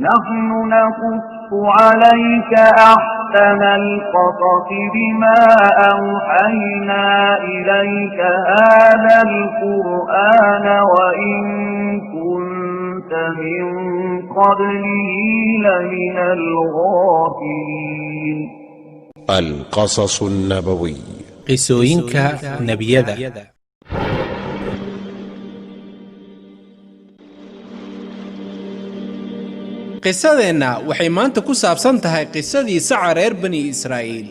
نحن نقص عليك أحسن القصص بما أوحينا إليك هذا القرآن وإن كنت من قبله لمن الغافلين. القصص النبوي قصوينك نبيذا. qisadeenna waxay maanta ku saabsan tahay qisadii saca reer bani Israa'iil.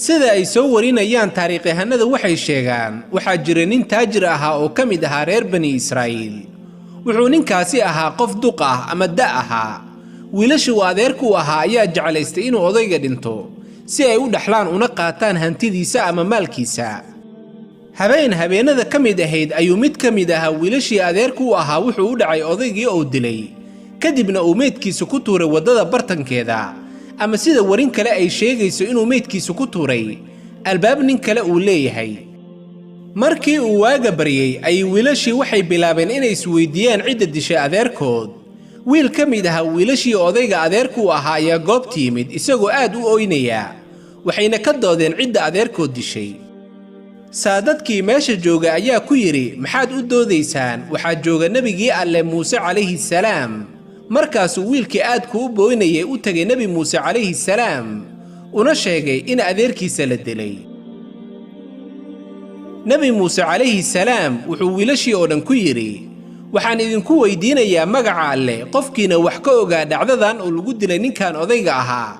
sida ay soo warinayaan taariikhahanada waxay sheegaan waxaa jira nin taajir ahaa oo ka mid ahaa reer bani Israa'iil. wuxuu ninkaasi ahaa qof duq ah ama da' ahaa. wiilasha uu adeerku ahaa ayaa jeclaystay inuu odayga dhinto si ay u dhaxlaan una qaataan hantidiisa ama maalkiisa. habeenada ka mid ahayd ayuu mid ka mid ahaa wiilashii adeerku ahaa wuxuu u dhacay odaygii oo dilay, kadibna uu meydkiisa ku tuuray waddada bartankeeda, ama sida warin kale ay sheegayso inuu meydkiisa ku tuuray albaab nin kale uu leeyahay. markii uu waaga baryay ay wiilashii waxay bilaabeen inay isweydiiyaan cidda dishay adeerkood. wiil ka mid ahaa wiilashii odayga adeerku ahaa ayaa goobta yimid isagoo aad u ooynaya, waxayna ka doodeen cidda adeerkood dishay. saadadkii meesha jooga ayaa ku yidhi, maxaad u doodaysaan? waxaa jooga nebigii alle muuse calayhi salaam. markaasuu wiilkii aadku u booynayay u tegay nebi muuse calayhi salaam una sheegay in adeerkiisa la dilay. nebi muuse calayhi salaam wuxuu wiilashii oo dhan ku yidhi, waxaan idinku weydiinayaa magaca alle qofkiina wax ka ogaa dhacdadan oo lagu dilay ninkan odayga ahaa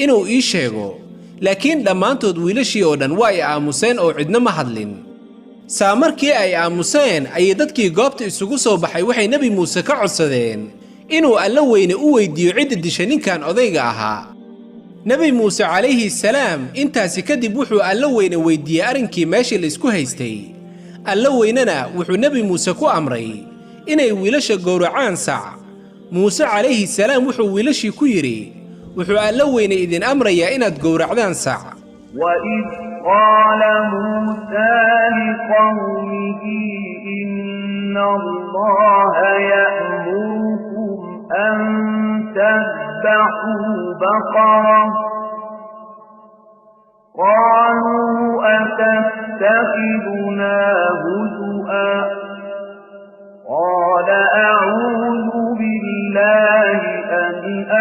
inuu ii sheego. laakiin dhammaantood wiilashii oo dhan waa ay aamuseen oo cidna ma hadlin. saa markii ay aamuseen ayay dadkii goobta isugu soo baxay waxay nebi muuse ka codsadeen inuu alla weyne u weydiiyo cidda dishay ninkan odayga ahaa. nebi muuse calayhi salaam intaasi kadib wuxuu alla weyne weydiiyey arrinkii meeshii la isku haystay. alla weynena wuxuu nebi muuse ku amray inay wiilasha gowracaan sac. muuse calayhi salaam wuxuu wiilashii ku yidhi, wuxuu alla weyne idin amrayaa inaad gowracdaan sac. وإذ قال موسى لقومه إن الله يأمركم أن تذبحوا بقرة قالوا أتتخذنا هزؤا قال أعوذ بالله أن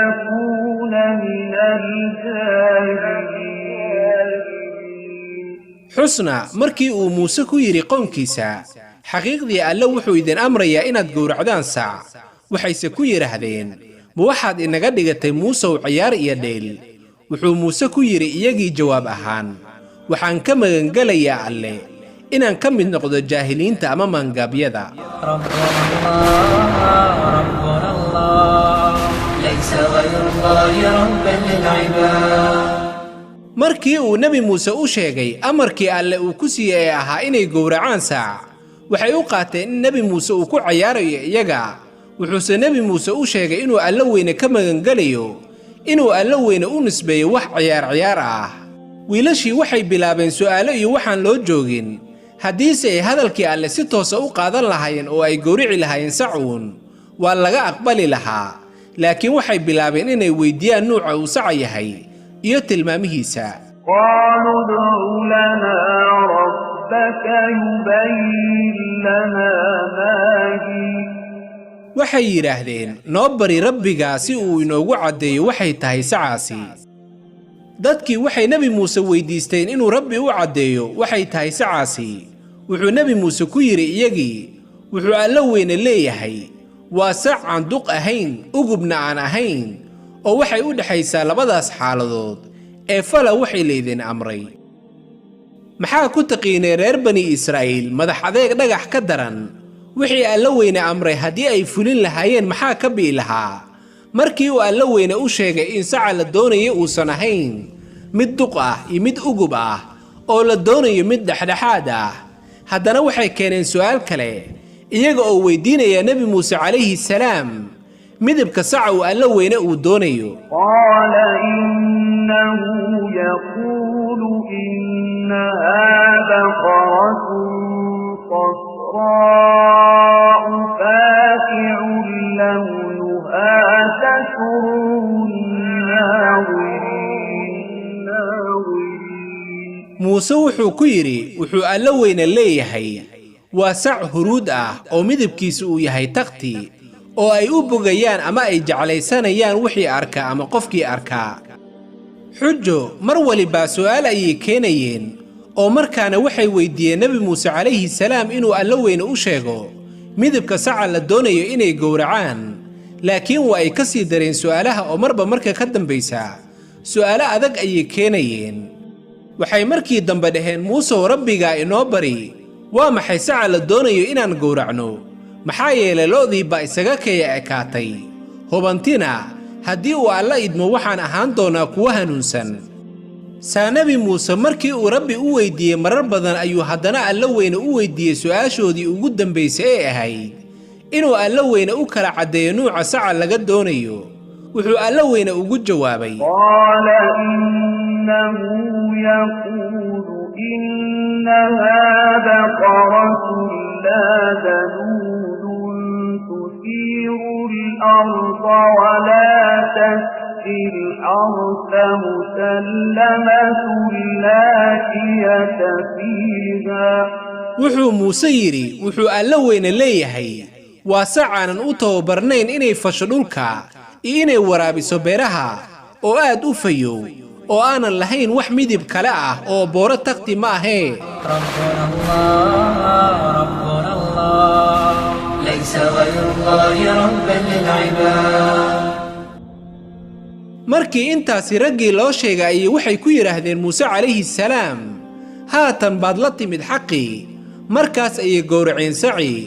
أكون من الجاهلين. xusna markii uu muuse ku yidhi qoomkiisa, xaqiiqdii alle wuxuu idin amrayaa inaad gowracdaan sac. waxayse ku yidhaahdeen, ma waxaad inaga dhigatay muusow ciyaar iyo dheel? wuxuu muuse ku yidhi iyagii jawaab ahaan, waxaan ka magangelayaa alle inaan ka mid noqdo jaahiliinta ama maangaabyada. markii uu nebi muuse u sheegay amarkii alle uu ku siiyey ee ahaa inay gowracaan sac, waxay u qaateen in nebi muuse uu ku cayaarayo iyaga. wuxuuse nebi muuse u sheegay inuu alla weyne ka magangelayo inuu alla weyne u nisbeeyo wax ciyaar ah. wiilashii waxay bilaabeen su'aalo iyo waxaan loo joogin. haddiise ay hadalkii alle si toosa u qaadan lahaayeen oo ay gowrici lahaayeen sacuun, waa laga aqbali lahaa. laakiin waxay bilaabeen inay weydiiyaan nuuca uu saca yahay iyo tilmaamihiisa. قالوا ادع لنا ربك يبين لنا ما هي. waxay yidhaahdeen, noo bari rabbigaa si uu inoogu caddeeyo waxay tahay sacaasi. dadkii waxay nebi muuse weydiisteen inuu rabbi u caddeeyo waxay tahay sacaasi. wuxuu nebi muuse ku yidhi iyagii, wuxuu alla weyne leeyahay, waa sac aan duq ahayn ugubna aan ahayn, oo waxay u dhexaysaa labadaas xaaladood ee fala waxay laydin amray. maxaa ku taqiinay reer bani Israa'iil madax adeeg dhagax ka daran? wixii alla weyne amray haddii ay fulin lahaayeen maxaa ka bii lahaa? markii uu alla weyne u sheegay in saca la doonayo uusan ahayn mid duq ah iyo mid ugub ah oo la doonayo mid dhexdhexaad ah, haddana waxay keeneen su'aal kale iyaga oo weydiinaya nebi muuse calayhi salaam midabka saca uu alla weyne uu doonayo. qaala innahu yaquulu innahaa baqaratun صفراء فاقع لونها muuse wuxuu ku yidhi wuxuu alla weyna leeyahay waa sac huruud ah oo midabkiisu uu yahay takhti oo ay u bogayaan ama ay jeclaysanayaan wixii arka ama qofkii arkaa xujo mar walibaa su'aal ayay keenayeen oo markaana waxay weydiiyeen nebi muuse calayhi salaam inuu alla weyne u sheego midabka saca la doonayo inay gowracaan laakiin waa ay ka sii dareen su'aalaha oo marba marka ka dambaysa su'aalo adag ayay keenayeen waxay markii dambe dhaheen muusow rabbigaa inoo bari waa maxay saca la doonayo inaan gowracno maxaa yeelay lo'dii baa isaga kaya ekaatay hubantina haddii uu alla idmo waxaan ahaan doonaa kuwa hanuunsan saa nebi muuse markii uu rabbi u weydiiyey marar badan ayuu haddana alla weyne u weydiiyey su'aashoodii ugu dambaysay ee ahayd inuu alla weyne u kala caddeeyo nuuca saca laga doonayo wuxuu alla weyne ugu jawaabay qaala innahu yaquulu innahaa baqaratun laa daluulun tusiiru al-arda walaa tasqi al-arda musallamatun laa shiyata fiihaa wuxuu muuse yidhi wuxuu alla weyne leeyahay waa sacaanan u tababarnayn inay fasho dhulka iyo inay waraabiso beeraha oo aad u fayow oo aanan lahayn wax midib kale ah oo booro takhti ma ahee markii intaasi raggii loo sheegay ayay waxay ku yidhaahdeen muuse calayhi salaam haatan baad la timid xaqii markaas ayay gowraceen sacii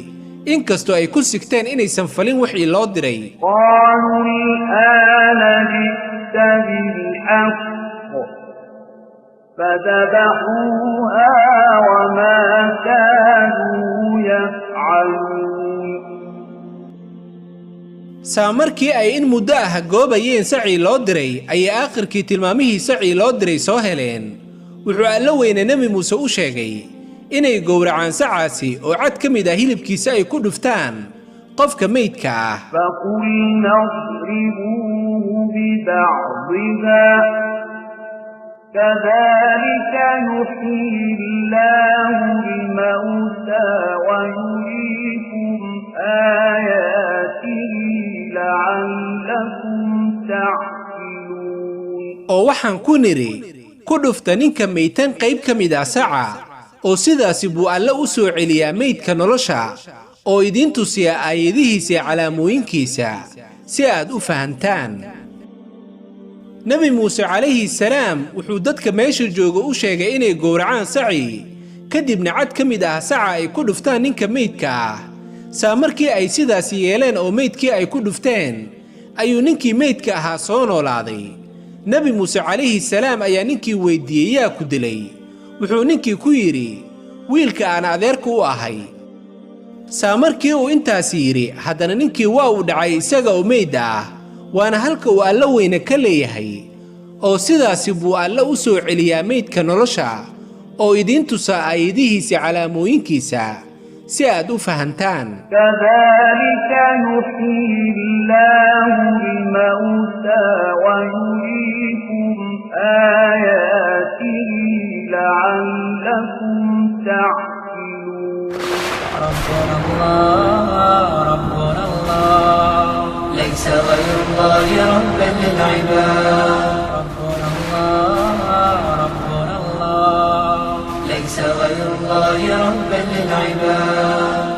inkastoo ay ku sigteen inaysan falin wixii loo diray qaaluu al'aana ji'ta bilxaq fadabaxuuhaa wamaa kaanuu yafcaluun saa markii ay in muddo ah goobayeen sacii loo diray ayay aakhirkii tilmaamihii sacii loo diray soo heleen wuxuu alla weyne nebi muuse u sheegay inay gowracaan sacaasi oo cad ka mid ah hilibkiisa ay ku dhuftaan qofka meydka ah faqulna idribuuhu bibacdihaa kadhalika yuxyii llaahu lmawtaa wayuriikum aayaatihi la'allakum ta'qiluun oo waxaan ku nidhi ku dhufta ninka meydtan qayb ka mid ah saca oo sidaasi buu alle u soo celiyaa meydka nolosha oo idiin tusiya aayadihiisa iyo calaamooyinkiisa si aad u fahantaan nebi muuse calayhi salaam wuxuu dadka meesha jooga u sheegay inay gowracaan sacii kadibna cad ka mid ah saca ay ku dhuftaan ninka meydka ah saa markii ay sidaasi yeeleen oo meydkii ay ku dhufteen ayuu ninkii meydka ahaa soo noolaaday nebi muuse calayhi salaam ayaa ninkii weyddiiyey yaa ku dilay wuxuu ninkii ku yidhi wiilka aan adeerka u ahay saa markii uu intaasi yidhi haddana ninkii waa uu dhacay isaga oo meyd ah waana halka uu alla weyne ka leeyahay oo sidaasi buu alle u soo celiyaa meydka nolosha oo idiin tusaa aayadihiisa calaamooyinkiisa si aad u fahantaan kadhalika yuxyii llaahu lmawtaa wayuriikum aayaatihi la'allakum ta'qiluun ربنا الله ليس غير الله ربا للعباد ربنا الله ليس غير الله ربا للعباد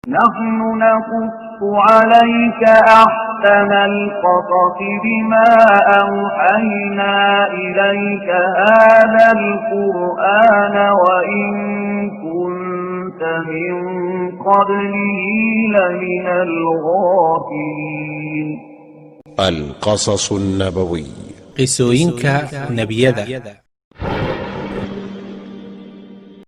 نحن نقص عليك أحسن القصص بما أوحينا إليك هذا القرآن وإن كنت من قبله لمن الغافلين القصص النبوي qisooyinka nebiyada